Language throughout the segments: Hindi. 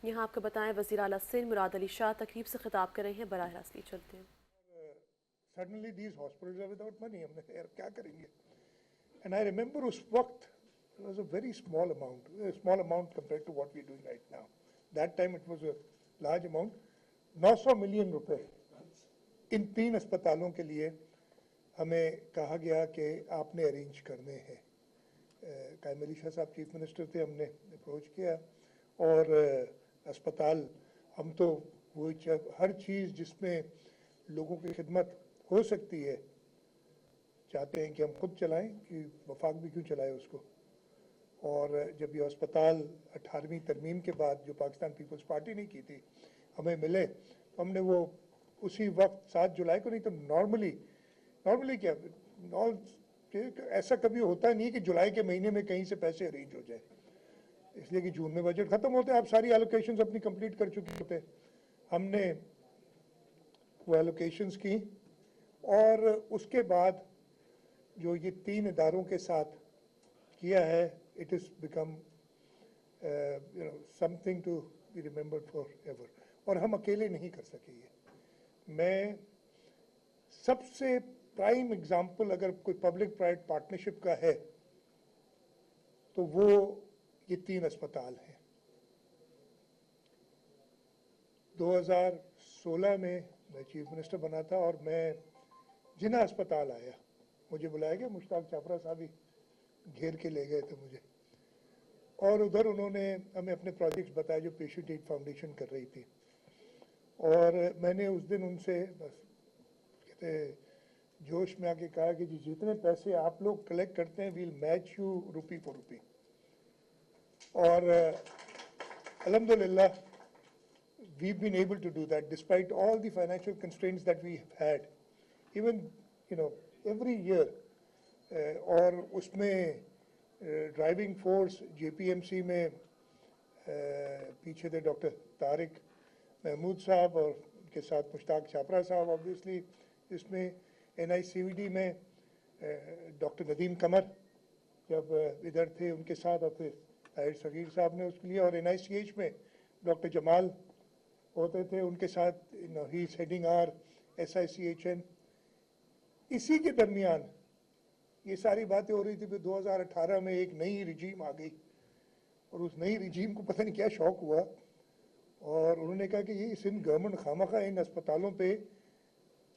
यहाँ आपको बताएं वज़ीर आला सिंध मुराद अली शाह तकरीब से खिताब कर रहे हैं, बराह रास्त लिए चलते हैं। Suddenly these hospitals are without money. हमने कहा यार क्या करेंगे? And I remember उस वक्त it was a very small amount compared to what we're doing right now. That time it was a large amount. 900 million रुपए इन 3 अस्पतालों के लिए हमें कहा गया कि आपने अरेंज करने हैं। कायम अली शाह साहब चीफ मिनिस्टर थे, हमने अप्रोच किया और अस्पताल हम तो वो हर चीज़ जिसमें लोगों की खिदमत हो सकती है चाहते हैं कि हम खुद चलाएं, कि वफाक भी क्यों चलाए उसको। और जब ये अस्पताल 18वीं तरमीम के बाद जो पाकिस्तान पीपल्स पार्टी ने की थी हमें मिले, तो हमने वो उसी वक्त 7 जुलाई को, नहीं तो नॉर्मली क्या ऐसा कभी होता नहीं है कि जुलाई के महीने में कहीं से पैसे अरेंज हो जाए, इसलिए कि जून में बजट ख़त्म होते हैं, आप सारी एलोकेशंस अपनी कंप्लीट कर चुके होते हैं। हमने वो एलोकेशंस की और उसके बाद जो ये 3 इदारों के साथ किया है, it is become something to be remembered forever. और हम अकेले नहीं कर सके ये। मैं सबसे प्राइम एग्जाम्पल अगर कोई पब्लिक प्राइवेट पार्टनरशिप का है तो वो ये 3 अस्पताल हैं। 2016 में मैं चीफ मिनिस्टर बना था और मैं जिना अस्पताल आया, मुझे बुलाया गया, मुश्ताक चापरा साहब ही घेर के ले गए थे मुझे, और उधर उन्होंने हमें अपने प्रोजेक्ट्स बताए जो पेशेंट एड फाउंडेशन कर रही थी। और मैंने उस दिन उनसे बस कहते जोश में आके कहा कि जी जितने पैसे आप लोग कलेक्ट करते हैं we'll match you rupee for rupee. और अल्हम्दुलिल्लाह we've been able to do that despite all the financial constraints that we have had, even every year। और उसमें ड्राइविंग फोर्स JPMC में पीछे थे डॉक्टर तारिक महमूद साहब और उनके साथ मुश्ताक छापरा साहब, ऑब्वियसली इसमें NICVD में डॉक्टर नदीम कमर जब इधर थे उनके साथ, और फिर ताहिर सगीर साहब ने उसके लिए, और NICH में डॉक्टर जमाल होते थे उनके साथ, he is heading our SICHN। इसी के दरमियान ये सारी बातें हो रही थी। फिर 2018 में एक नई रिजीम आ गई और उस नई रिजीम को पता नहीं क्या शौक हुआ और उन्होंने कहा कि ये सिंध गवर्नमेंट खामखा इन अस्पतालों पे,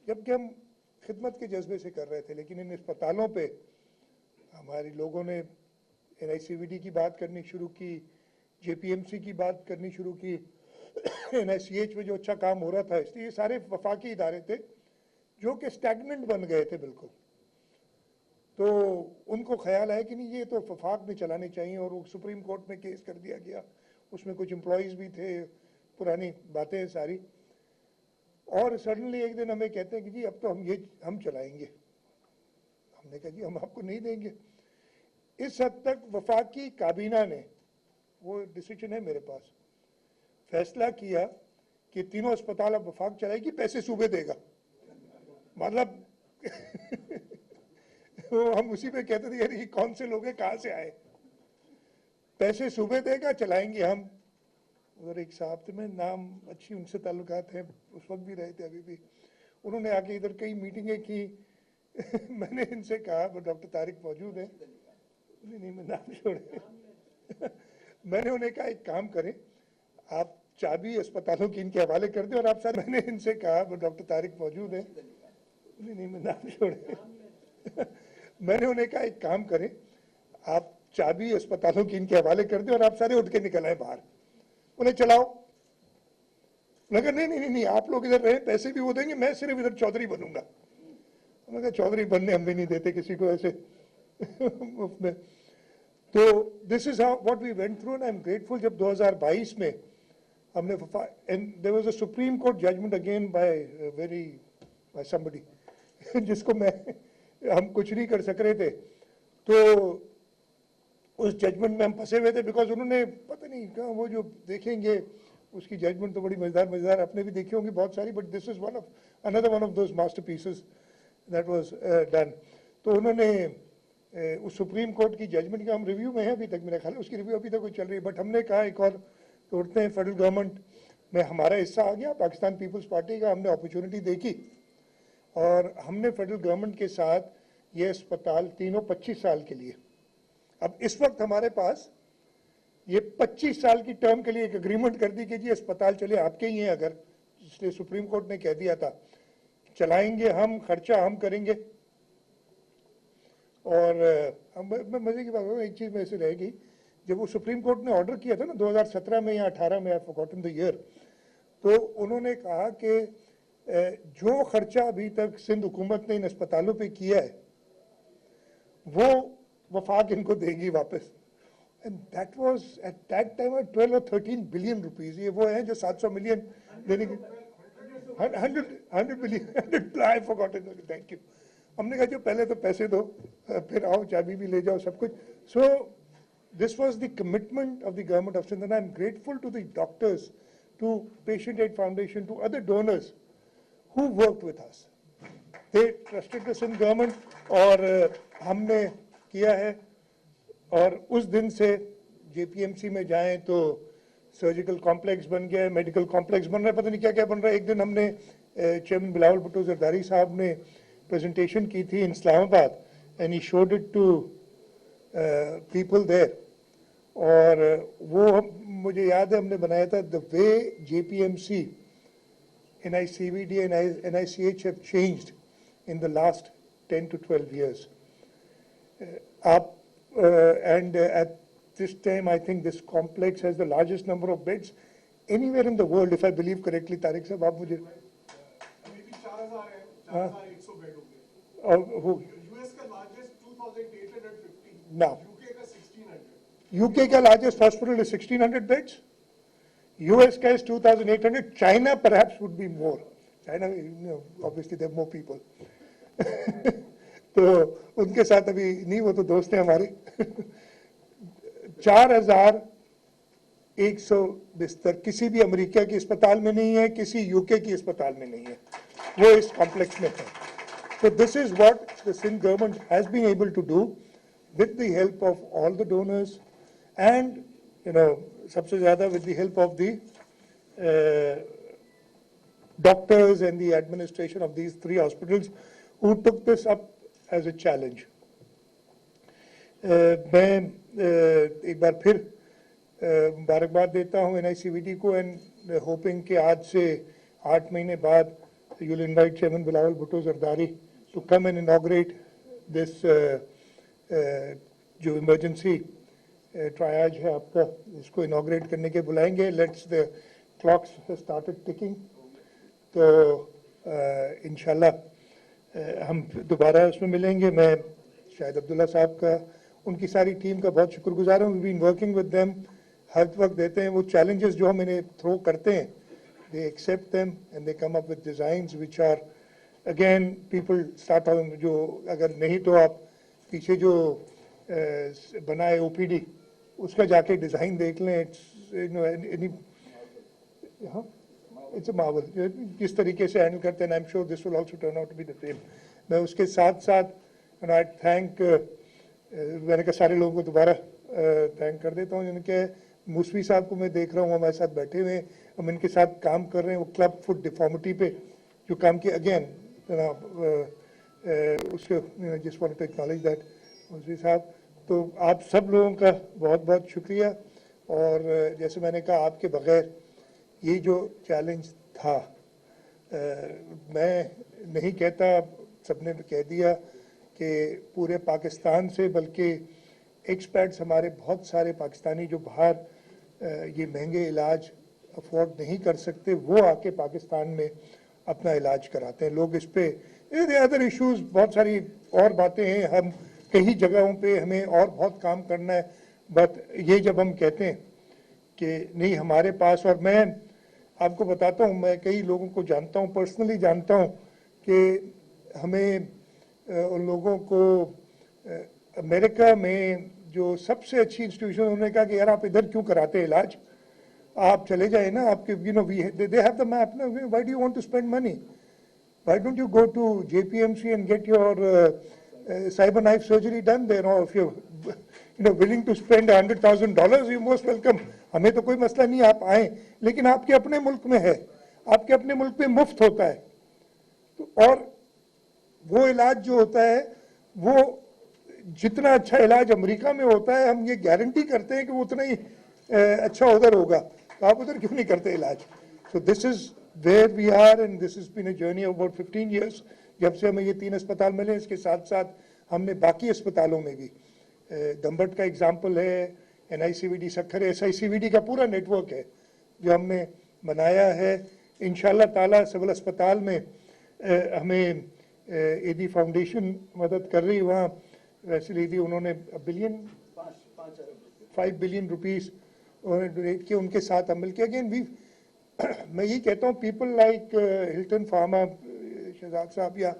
जबकि हम खिदमत के जज्बे से कर रहे थे, लेकिन इन अस्पतालों पे हमारे लोगों ने NICVD की बात करनी शुरू की, JPMC की बात करनी शुरू की, NICH में जो अच्छा काम हो रहा था, इसलिए ये सारे वफाकी इदारे थे जो कि स्टैग्नेंट बन गए थे बिल्कुल। तो उनको ख्याल है कि नहीं ये तो वफाक में चलाने चाहिए, और वो सुप्रीम कोर्ट में केस कर दिया गया, उसमें कुछ एम्प्लॉयज़ भी थे, पुरानी बातें हैं सारी। और सडनली एक दिन हमें कहते हैं कि जी अब तो हम चलाएंगे। हमने कहा जी हम आपको नहीं देंगे। इस हद तक वफाकी काबीना ने, वो डिसीजन है मेरे पास, फैसला किया कि तीनों अस्पताल अब वफाक चलाएगी, पैसे सूबे देगा। मतलब तो हम उसी पे कहते थे यार ये कौन से लोग हैं, कहाँ से आए, पैसे सूबे देगा, चलाएंगे हम। उधर एक साहब थे, मैं नाम अच्छी उनसे ताल्लुकात हैं, उस वक्त भी रहे थे अभी भी, उन्होंने आके इधर कई मीटिंगें की। मैंने इनसे कहा, वो डॉक्टर तारिक मौजूद है, नहीं मैं नाम छोड़े मैंने उन्हें कहा एक काम करें, आप चाबी अस्पतालों की इनके हवाले कर दें और आप सारे, मैंने इनसे कहा, वो डॉक्टर तारिक मौजूद है, नहीं मैं नाम छोड़े मैंने उन्हें कहा एक काम करें, आप चाबी अस्पतालों की इनके हवाले कर दें और आप सारे उठ के निकल आए बाहर, उन्हें चलाओ। मगर नहीं आप लोग इधर रहे, पैसे भी वो देंगे, मैं सिर्फ इधर चौधरी बनूंगा। उन्होंने कहा चौधरी बनने हम भी नहीं देते किसी को ऐसे मुफ्त में। तो this is how what we went through, and I am grateful. जब 2022 में हमने, and there was a supreme court judgment again by somebody जिसको हम कुछ नहीं कर सक रहे थे, तो उस जजमेंट में हम फंसे हुए थे, बिकॉज उन्होंने पता नहीं कहा, वो जो देखेंगे उसकी जजमेंट तो बड़ी मजेदार आपने भी देखी होंगी बहुत सारी, but this is another one of those masterpieces that was done. तो उन्होंने उस सुप्रीम कोर्ट की जजमेंट का हम रिव्यू में है अभी तक, मेरा ख्याल है उसकी रिव्यू अभी तक कोई चल रही है, बट हमने कहा एक और तोड़ते हैं। फेडरल गवर्नमेंट में हमारा हिस्सा आ गया, पाकिस्तान पीपल्स पार्टी का, हमने अपॉर्चुनिटी देखी और हमने फेडरल गवर्नमेंट के साथ ये अस्पताल तीनों 25 साल के लिए, अब इस वक्त हमारे पास ये 25 साल की टर्म के लिए एक एग्रीमेंट कर दी कि जी अस्पताल चले आपके ही हैं, अगर इसलिए सुप्रीम कोर्ट ने कह दिया था चलाएंगे हम, खर्चा हम करेंगे। और मजे की बात एक चीज में ऐसे रहेगी, जब वो सुप्रीम कोर्ट ने ऑर्डर किया था ना 2017 में या 18 में, आई फॉरगॉटन द ईयर, तो उन्होंने कहा कि जो खर्चा अभी तक सिंध हुकूमत ने इन अस्पतालों पे किया है वो वफाक इनको देगी वापस। And that was at that time 12 और 13 बिलियन रुपीस। ये वो है जो 700 मिलियन देने की 100 billion, I forgotten, thank you. हमने कहा जो पहले तो पैसे दो, फिर आओ चाबी भी ले जाओ, सब कुछ। सो this was the commitment of the government of Sindh, and I'm grateful to the doctors, to Patient Aid Foundation, to other donors who worked with us. They trusted the Sindh government और हमने किया है। और उस दिन से JPMC में जाएं तो सर्जिकल कॉम्प्लेक्स बन गया है, मेडिकल कॉम्प्लेक्स बन रहा है, पता नहीं क्या क्या बन रहा है। एक दिन हमने चेयरमैन बिलावल भुट्टो जरदारी साहब ने प्रेजेंटेशन की थी in Islamabad, and he showed it to people there. और वो मुझे याद है हमने बनाया था, the way JPMC, NICVD and NICH have changed in the last 10 to 12 years. And at this time, I think this complex has the largest number of beds anywhere in the world, if I believe correctly. Tariq साहब आप मुझे अभी 4,000 है, 4,100 बेड हो गए। यूएस का लार्जेस्ट 2,850, Now, यूके का 1,600। UK का largest hospital is 1,600 beds. US का is 2,800. China perhaps would be more. China, obviously there are more people. तो उनके साथ अभी नहीं, वो तो दोस्त हैं हमारे। 4,100 बिस्तर किसी भी अमेरिका की अस्पताल में नहीं है, किसी यूके की अस्पताल में नहीं है, वो इस कॉम्प्लेक्स में है। So this is what the Sindh government has been able to do with the help of all the donors and, सबसे ज़्यादा with the help of the doctors and the administration of these 3 hospitals who took this up as a challenge. मैं एक बार फिर मुबारकबाद देता हूँ NICVD को, and hoping कि आज से 8 महीने बाद you'll invite Chairman Bilawal Bhutto Zardari to come and inaugurate this जो emergency triage है आपका, इसको inaugurate करने के बुलाएंगे। The clocks have started ticking, तो इंशाल्लाह हम दोबारा उसमें मिलेंगे। मैं शाहिद अब्दुल्ला साहब का, उनकी सारी टीम का बहुत शुक्रगुजार हूँ। We've been working with them, हर वक्त देते हैं वो challenges जो हम इन्हें थ्रो करते हैं, they accept them and they come up with designs which are again people start on, जो अगर नहीं तो आप पीछे जो बनाए OPD उसका जाके डिजाइन देख लें। It's a marvel जिस तरीके से हैंडल करते हैं। I'm sure this will also turn out to be the same. मैं उसके साथ साथ I thank मैंने कहा सारे लोगों को दोबारा थैंक कर देता हूँ, जिनके मूसवी साहब को मैं देख रहा हूँ हमारे साथ बैठे हुए हैं, हम इनके साथ काम कर रहे हैं। वो क्लब फुट डिफॉर्मिटी पे जो काम किया, अगेन उसको just want to acknowledge that Moosvi साहब। तो आप सब लोगों का बहुत बहुत शुक्रिया। और जैसे मैंने कहा, आपके बगैर ये जो चैलेंज था, मैं नहीं कहता, सबने कह दिया कि पूरे पाकिस्तान से, बल्कि एक्सपर्ट्स हमारे बहुत सारे पाकिस्तानी जो बाहर ये महंगे इलाज अफोर्ड नहीं कर सकते, वो आके पाकिस्तान में अपना इलाज कराते हैं। लोग इस पे अदर इश्यूज, बहुत सारी और बातें हैं, हम कई जगहों पे हमें और बहुत काम करना है। बट ये जब हम कहते हैं कि नहीं हमारे पास, और मैं आपको बताता हूँ, मैं कई लोगों को जानता हूँ, पर्सनली जानता हूँ कि हमें उन लोगों को अमेरिका में जो सबसे अच्छी इंस्टीट्यूशन, उन्होंने कहा कि यार आप इधर क्यों कराते हैं इलाज, आप चले जाए ना, आपके दे हैव द मैप ना, why do you want to spend money, why don't you go to JPMC and get your cyber knife surgery done there. Or if you're willing to spend $100,000, you're most welcome. हमें तो कोई मसला नहीं, आप आए, लेकिन आपके अपने मुल्क में है, आपके अपने मुल्क में मुफ्त होता है। तो और वो इलाज जो होता है वो जितना अच्छा इलाज अमेरिका में होता है, हम ये गारंटी करते हैं कि वो उतना ही अच्छा उधर होगा। तो आप उधर क्यों नहीं करते इलाज? So this is where we are and this is been a journey of about 15 years। जब से हमें ये 3 अस्पताल मिले, इसके साथ साथ हमने बाकी अस्पतालों में भी, दम्बट का एग्जाम्पल है, NICVD सक्खर, SICVD का पूरा नेटवर्क है जो हमने बनाया है। इंशाल्लाह ताला सिविल अस्पताल में हमें AD फाउंडेशन मदद कर रही है। वहाँ वैसे दी उन्होंने $5 billion उन्होंने डोनेट किए, उनके साथ हम मिलकर अगेन भी मैं यही कहता हूँ, people like Hilton Pharma, Shahzad साहब या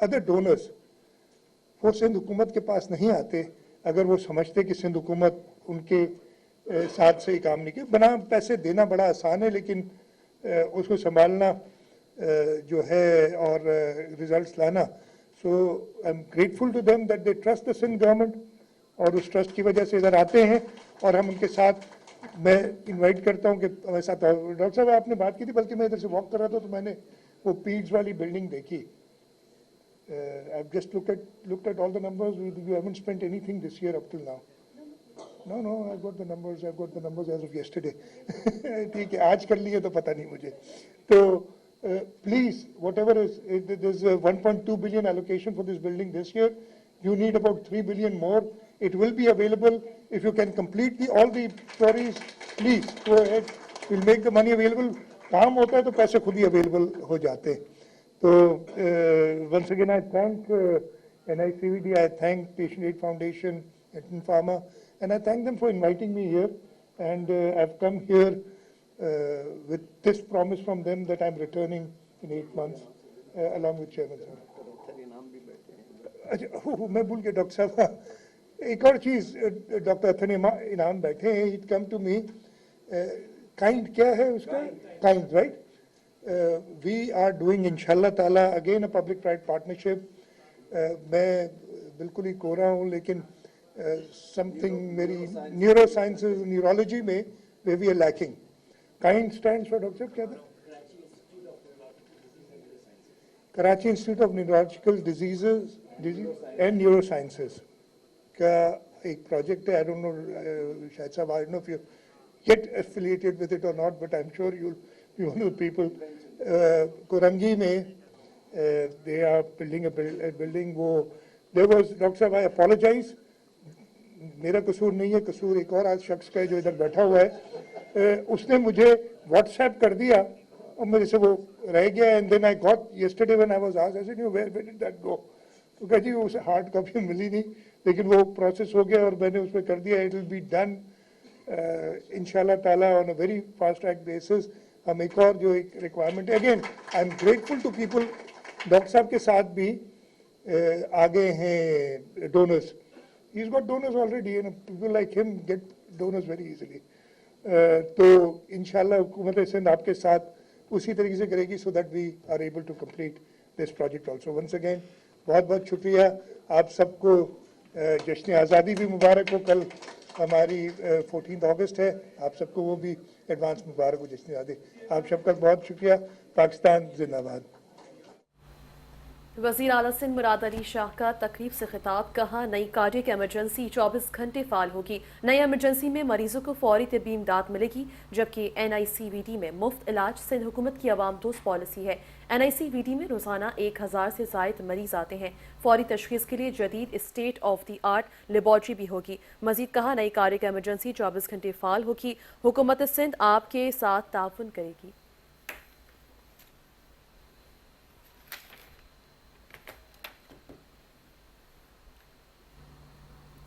अदर डोनर्स, वो सिंध हुकूमत के पास नहीं आते अगर वो समझते कि सिंध हुकूमत उनके साथ से ही काम नहीं किया। बना पैसे देना बड़ा आसान है, लेकिन उसको संभालना जो है और रिजल्ट्स लाना। So I am grateful to them that they trust the Sindh government, और उस ट्रस्ट की वजह से इधर आते हैं और हम उनके साथ, मैं इनवाइट करता हूँ कि हमारे साथ। डॉक्टर साहब आपने बात की थी, बल्कि मैं इधर से वॉक कर रहा था तो मैंने वो पीड्स वाली बिल्डिंग देखी। I've just looked at all the numbers. You haven't spent anything this year up till now. No, I've got the numbers as of yesterday. ठीक है, आज कर लिए तो पता नहीं मुझे। तो please, whatever is, there's a 1.2 billion allocation for this building this year. You need about 3 billion more. It will be available if you can complete all the queries. Please go ahead. We'll make the money available. काम होता है तो पैसे खुद ही available हो जाते हैं। So once again, I thank NICVD, I thank Patient Aid Foundation, Hinton Pharma, and I thank them for inviting me here. And I've come here with this promise from them that I'm returning in 8 months, along with Chairman Sir. अच्छा, मैं भूल गया डॉक्टर साहब, एक और चीज़, डॉक्टर अथन इनाम बैठे हैं, he'd come to me, kind क्या है उसका? Kind, right? We are doing inshallah taala again a public-private partnership. मैं बिल्कुल ही कोरा हूँ, लेकिन something मेरी neurosciences, neurology में where we are lacking. Kind stands for doctor साहब क्या था? Karachi Institute of Neurological Diseases and Neurosciences का एक project है. I don't know, शायद साहब, I don't know if you're yet affiliated with it or not, but I'm sure you'll be one of the people. Korangi में they are building a building. वो there was, डॉक्टर साहब, I apologize, मेरा कसूर नहीं है, कसूर एक और आज शख्स का है जो इधर बैठा हुआ है। उसने मुझे WhatsApp कर दिया और मेरे से वो रह गया। And then I got yesterday when I was asked, I said, where did that go? तो कहा जी उसे हार्ड कॉपी मिली नहीं, लेकिन वो प्रोसेस हो गया और मैंने उसमें कर दिया। It will be done इंशाल्लाह ताला on a very fast track basis. हम एक और जो एक रिक्वायरमेंट है, again I am grateful to people, doctor साहब के साथ भी आगे हैं donors. He is got donors already, and people like him get donors very easily. तो इंशाल्लाह हुकूमत सिंध आपके साथ उसी तरीके से करेगी, so that we are able to complete this project also. Once again बहुत बहुत शुक्रिया आप सबको। जश्न आज़ादी भी मुबारक हो, कल हमारी 14 अगस्त है, आप सबको वो भी एडवांस मुबारक हो जश्न आज़ादी। आप सबका बहुत शुक्रिया। पाकिस्तान जिंदाबाद। वज़ीर आला सिंध मुराद अली शाह का तकरीब से खिताब, कहा नई कार्डियक एमरजेंसी 24 घंटे फाल होगी। नई एमरजेंसी में मरीजों को फौरी तिब्बी इमदाद मिलेगी, जबकि NICVD में मुफ्त इलाज सिंध हुकूमत की अवाम दोस्त पॉलिसी है। NICVD में रोजाना 1000 से ज़ायद मरीज आते हैं। फौरी तशखीस के लिए जदीद state of the art laboratory भी होगी। मजीद कहा नई कार्डियक एमरजेंसी 24 घंटे फाल होगी। हुकूमत सिंध आपके साथ ताउन करेगी।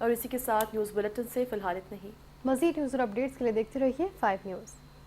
और इसी के साथ न्यूज़ बुलेटिन से फिलहाल इतना ही। मज़ीद न्यूज़ और अपडेट्स के लिए देखते रहिए 5 न्यूज़।